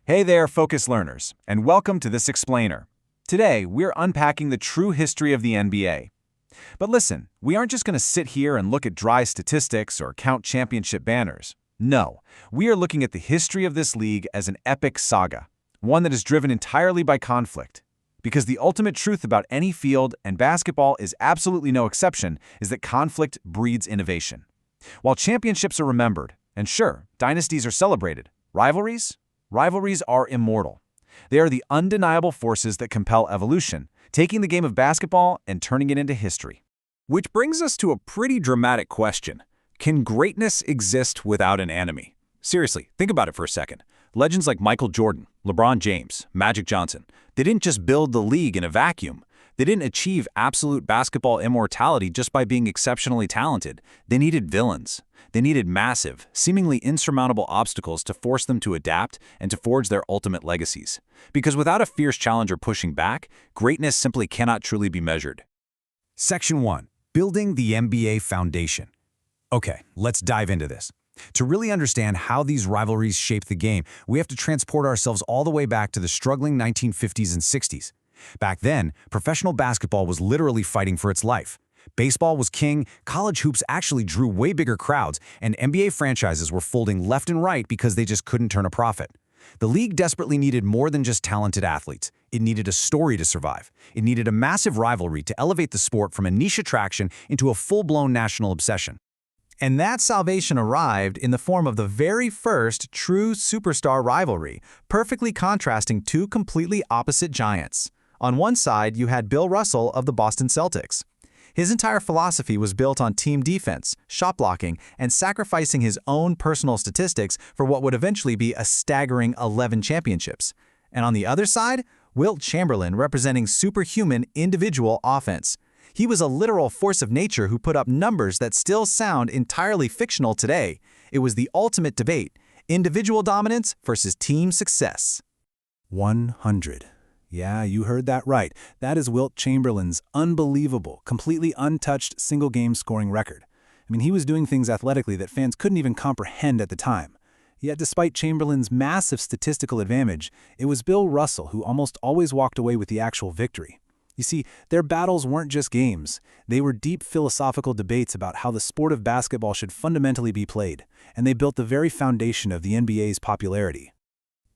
Hey there, focus learners, and welcome to this explainer. Today, we're unpacking the true history of the NBA. But listen, we aren't just going to sit here and look at dry statistics or count championship banners. No, we are looking at the history of this league as an epic saga, one that is driven entirely by conflict. Because the ultimate truth about any field, and basketball is absolutely no exception, is that conflict breeds innovation. While championships are remembered, and sure, dynasties are celebrated, Rivalries are immortal. They are the undeniable forces that compel evolution, taking the game of basketball and turning it into history. Which brings us to a pretty dramatic question. Can greatness exist without an enemy? Seriously, think about it for a second. Legends like Michael Jordan, LeBron James, Magic Johnson, they didn't just build the league in a vacuum. They didn't achieve absolute basketball immortality just by being exceptionally talented. They needed villains. They needed massive, seemingly insurmountable obstacles to force them to adapt and to forge their ultimate legacies. Because without a fierce challenger pushing back, greatness simply cannot truly be measured. Section 1. Building the NBA Foundation. Okay, let's dive into this. To really understand how these rivalries shape the game, we have to transport ourselves all the way back to the struggling 1950s and 60s. Back then, professional basketball was literally fighting for its life. Baseball was king, college hoops actually drew way bigger crowds, and NBA franchises were folding left and right because they just couldn't turn a profit. The league desperately needed more than just talented athletes. It needed a story to survive. It needed a massive rivalry to elevate the sport from a niche attraction into a full-blown national obsession. And that salvation arrived in the form of the very first true superstar rivalry, perfectly contrasting two completely opposite giants. On one side, you had Bill Russell of the Boston Celtics. His entire philosophy was built on team defense, shot blocking, and sacrificing his own personal statistics for what would eventually be a staggering 11 championships. And on the other side, Wilt Chamberlain representing superhuman individual offense. He was a literal force of nature who put up numbers that still sound entirely fictional today. It was the ultimate debate, individual dominance versus team success. 100. Yeah, you heard that right. That is Wilt Chamberlain's unbelievable, completely untouched single-game scoring record. I mean, he was doing things athletically that fans couldn't even comprehend at the time. Yet despite Chamberlain's massive statistical advantage, it was Bill Russell who almost always walked away with the actual victory. You see, their battles weren't just games. They were deep philosophical debates about how the sport of basketball should fundamentally be played, and they built the very foundation of the NBA's popularity.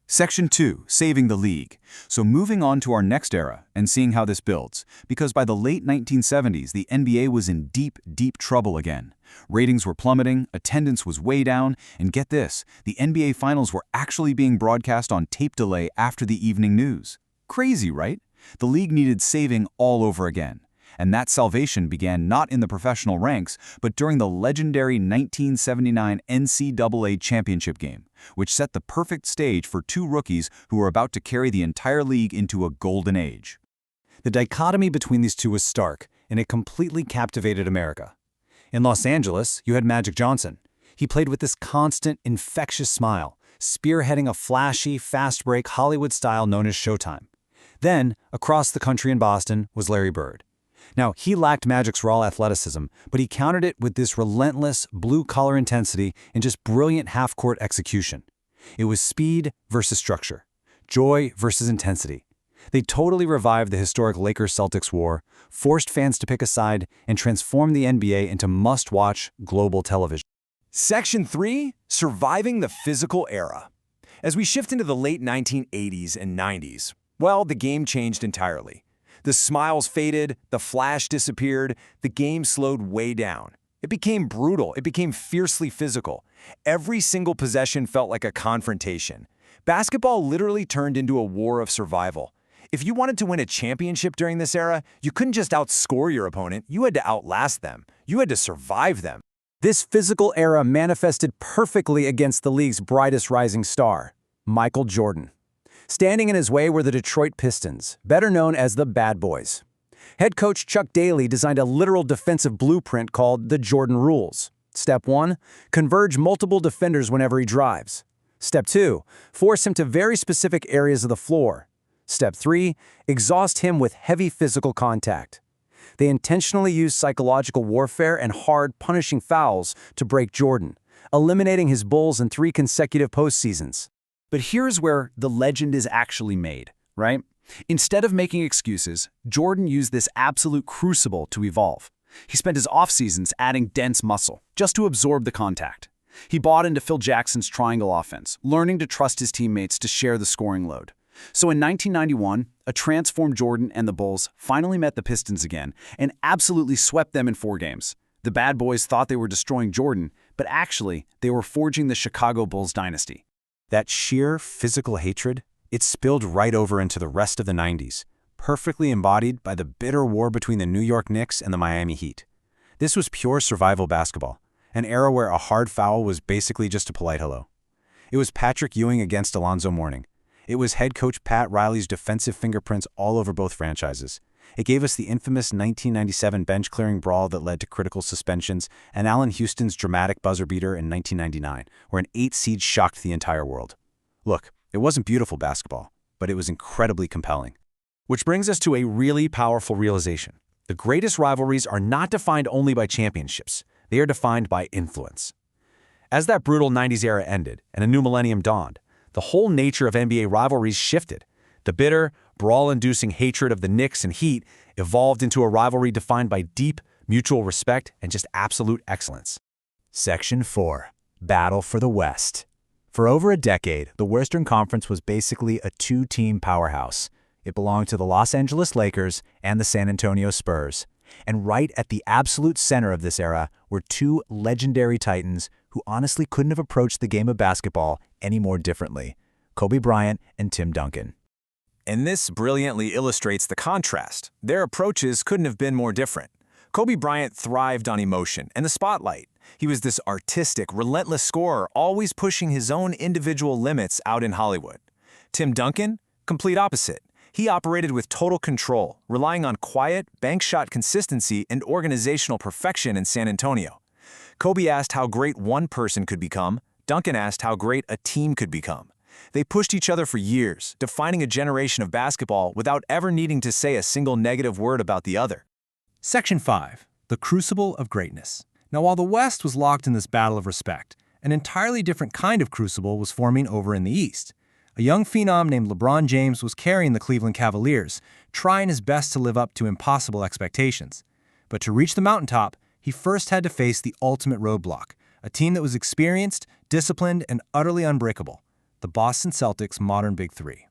Section 2. Saving the league. So moving on to our next era and seeing how this builds, because by the late 1970s, the NBA was in deep, deep trouble again. Ratings were plummeting, attendance was way down, and get this, the NBA Finals were actually being broadcast on tape delay after the evening news. Crazy, right? The league needed saving all over again. And that salvation began not in the professional ranks, but during the legendary 1979 NCAA championship game, which set the perfect stage for two rookies who were about to carry the entire league into a golden age. The dichotomy between these two was stark, and it completely captivated America. In Los Angeles, you had Magic Johnson. He played with this constant, infectious smile, spearheading a flashy, fast-break Hollywood style known as Showtime. Then, across the country in Boston, was Larry Bird. Now, he lacked Magic's raw athleticism, but he countered it with this relentless, blue-collar intensity and just brilliant half-court execution. It was speed versus structure, joy versus intensity. They totally revived the historic Lakers-Celtics war, forced fans to pick a side, and transformed the NBA into must-watch global television. Section 3. Surviving the physical era. As we shift into the late 1980s and 90s, well, the game changed entirely. The smiles faded, the flash disappeared, the game slowed way down. It became brutal, it became fiercely physical. Every single possession felt like a confrontation. Basketball literally turned into a war of survival. If you wanted to win a championship during this era, you couldn't just outscore your opponent, you had to outlast them. You had to survive them. This physical era manifested perfectly against the league's brightest rising star, Michael Jordan. Standing in his way were the Detroit Pistons, better known as the Bad Boys. Head coach Chuck Daly designed a literal defensive blueprint called the Jordan Rules. Step 1, converge multiple defenders whenever he drives. Step 2, force him to very specific areas of the floor. Step 3, exhaust him with heavy physical contact. They intentionally used psychological warfare and hard, punishing fouls to break Jordan, eliminating his Bulls in 3 consecutive postseasons. But here's where the legend is actually made, right? Instead of making excuses, Jordan used this absolute crucible to evolve. He spent his off-seasons adding dense muscle, just to absorb the contact. He bought into Phil Jackson's triangle offense, learning to trust his teammates to share the scoring load. So in 1991, a transformed Jordan and the Bulls finally met the Pistons again and absolutely swept them in 4 games. The bad boys thought they were destroying Jordan, but actually, they were forging the Chicago Bulls dynasty. That sheer physical hatred, it spilled right over into the rest of the 90s, perfectly embodied by the bitter war between the New York Knicks and the Miami Heat. This was pure survival basketball, an era where a hard foul was basically just a polite hello. It was Patrick Ewing against Alonzo Mourning. It was head coach Pat Riley's defensive fingerprints all over both franchises. It gave us the infamous 1997 bench-clearing brawl that led to critical suspensions, and Allen Houston's dramatic buzzer beater in 1999, where an 8 seed shocked the entire world. Look, it wasn't beautiful basketball, but it was incredibly compelling. Which brings us to a really powerful realization. The greatest rivalries are not defined only by championships. They are defined by influence. As that brutal 90s era ended and a new millennium dawned, the whole nature of NBA rivalries shifted. The bitter, brawl-inducing hatred of the Knicks and Heat evolved into a rivalry defined by deep, mutual respect and just absolute excellence. Section 4. Battle for the West. For over a decade, the Western Conference was basically a 2-team powerhouse. It belonged to the Los Angeles Lakers and the San Antonio Spurs. And right at the absolute center of this era were 2 legendary titans who honestly couldn't have approached the game of basketball any more differently: Kobe Bryant and Tim Duncan. And this brilliantly illustrates the contrast. Their approaches couldn't have been more different. Kobe Bryant thrived on emotion and the spotlight. He was this artistic, relentless scorer, always pushing his own individual limits out in Hollywood. Tim Duncan, complete opposite. He operated with total control, relying on quiet, bank shot consistency and organizational perfection in San Antonio. Kobe asked how great one person could become. Duncan asked how great a team could become. They pushed each other for years, defining a generation of basketball without ever needing to say a single negative word about the other. Section 5. The Crucible of Greatness. Now, while the West was locked in this battle of respect, an entirely different kind of crucible was forming over in the East. A young phenom named LeBron James was carrying the Cleveland Cavaliers, trying his best to live up to impossible expectations. But to reach the mountaintop, he first had to face the ultimate roadblock, a team that was experienced, disciplined, and utterly unbreakable: the Boston Celtics' modern Big Three.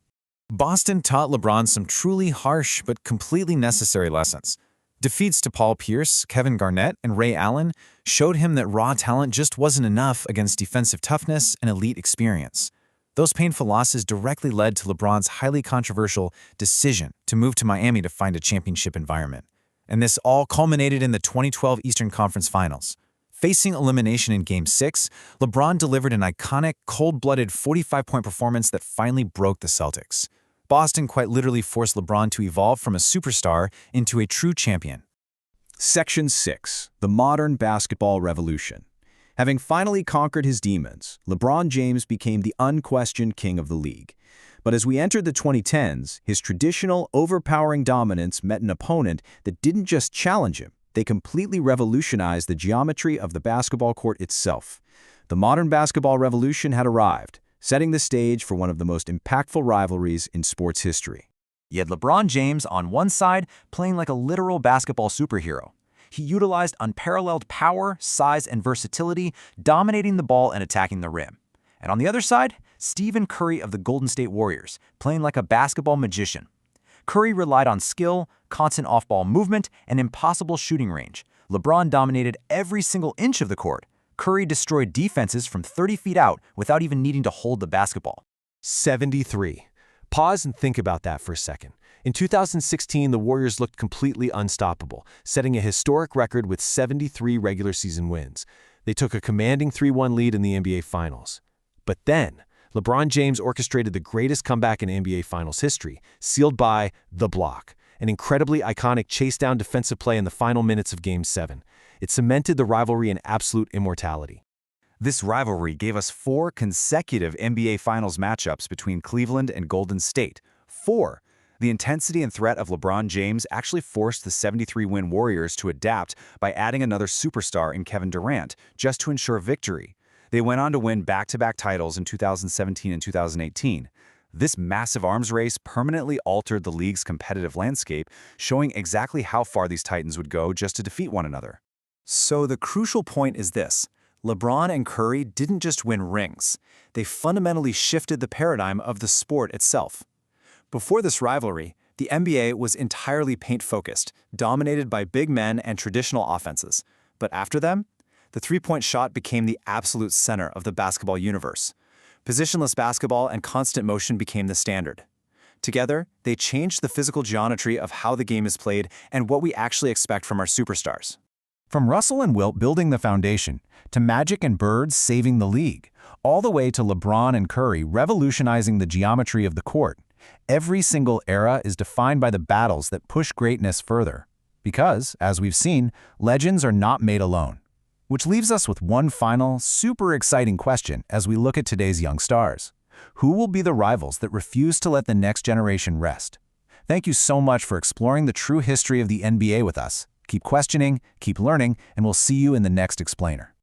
Boston taught LeBron some truly harsh but completely necessary lessons. Defeats to Paul Pierce, Kevin Garnett, and Ray Allen showed him that raw talent just wasn't enough against defensive toughness and elite experience. Those painful losses directly led to LeBron's highly controversial decision to move to Miami to find a championship environment. And this all culminated in the 2012 Eastern Conference Finals. Facing elimination in Game 6, LeBron delivered an iconic, cold-blooded 45-point performance that finally broke the Celtics. Boston quite literally forced LeBron to evolve from a superstar into a true champion. Section 6. The Modern Basketball Revolution. Having finally conquered his demons, LeBron James became the unquestioned king of the league. But as we entered the 2010s, his traditional, overpowering dominance met an opponent that didn't just challenge him. They completely revolutionized the geometry of the basketball court itself. The modern basketball revolution had arrived, setting the stage for one of the most impactful rivalries in sports history. You had LeBron James on one side playing like a literal basketball superhero. He utilized unparalleled power, size, and versatility, dominating the ball and attacking the rim. And on the other side, Stephen Curry of the Golden State Warriors, playing like a basketball magician. Curry relied on skill, constant off-ball movement, and impossible shooting range. LeBron dominated every single inch of the court. Curry destroyed defenses from 30 feet out without even needing to hold the basketball. 73. Pause and think about that for a second. In 2016, the Warriors looked completely unstoppable, setting a historic record with 73 regular season wins. They took a commanding 3-1 lead in the NBA Finals. But then, LeBron James orchestrated the greatest comeback in NBA Finals history, sealed by the block, an incredibly iconic chase-down defensive play in the final minutes of Game 7. It cemented the rivalry in absolute immortality. This rivalry gave us 4 consecutive NBA Finals matchups between Cleveland and Golden State. 4. The intensity and threat of LeBron James actually forced the 73-win Warriors to adapt by adding another superstar in Kevin Durant, just to ensure victory. They went on to win back-to-back titles in 2017 and 2018. This massive arms race permanently altered the league's competitive landscape, showing exactly how far these titans would go just to defeat one another. So the crucial point is this. LeBron and Curry didn't just win rings. They fundamentally shifted the paradigm of the sport itself. Before this rivalry, the NBA was entirely paint-focused, dominated by big men and traditional offenses. But after them, the three-point shot became the absolute center of the basketball universe. Positionless basketball and constant motion became the standard. Together, they changed the physical geometry of how the game is played and what we actually expect from our superstars. From Russell and Wilt building the foundation, to Magic and Bird saving the league, all the way to LeBron and Curry revolutionizing the geometry of the court, every single era is defined by the battles that push greatness further. Because, as we've seen, legends are not made alone. Which leaves us with one final, super exciting question as we look at today's young stars. Who will be the rivals that refuse to let the next generation rest? Thank you so much for exploring the true history of the NBA with us. Keep questioning, keep learning, and we'll see you in the next explainer.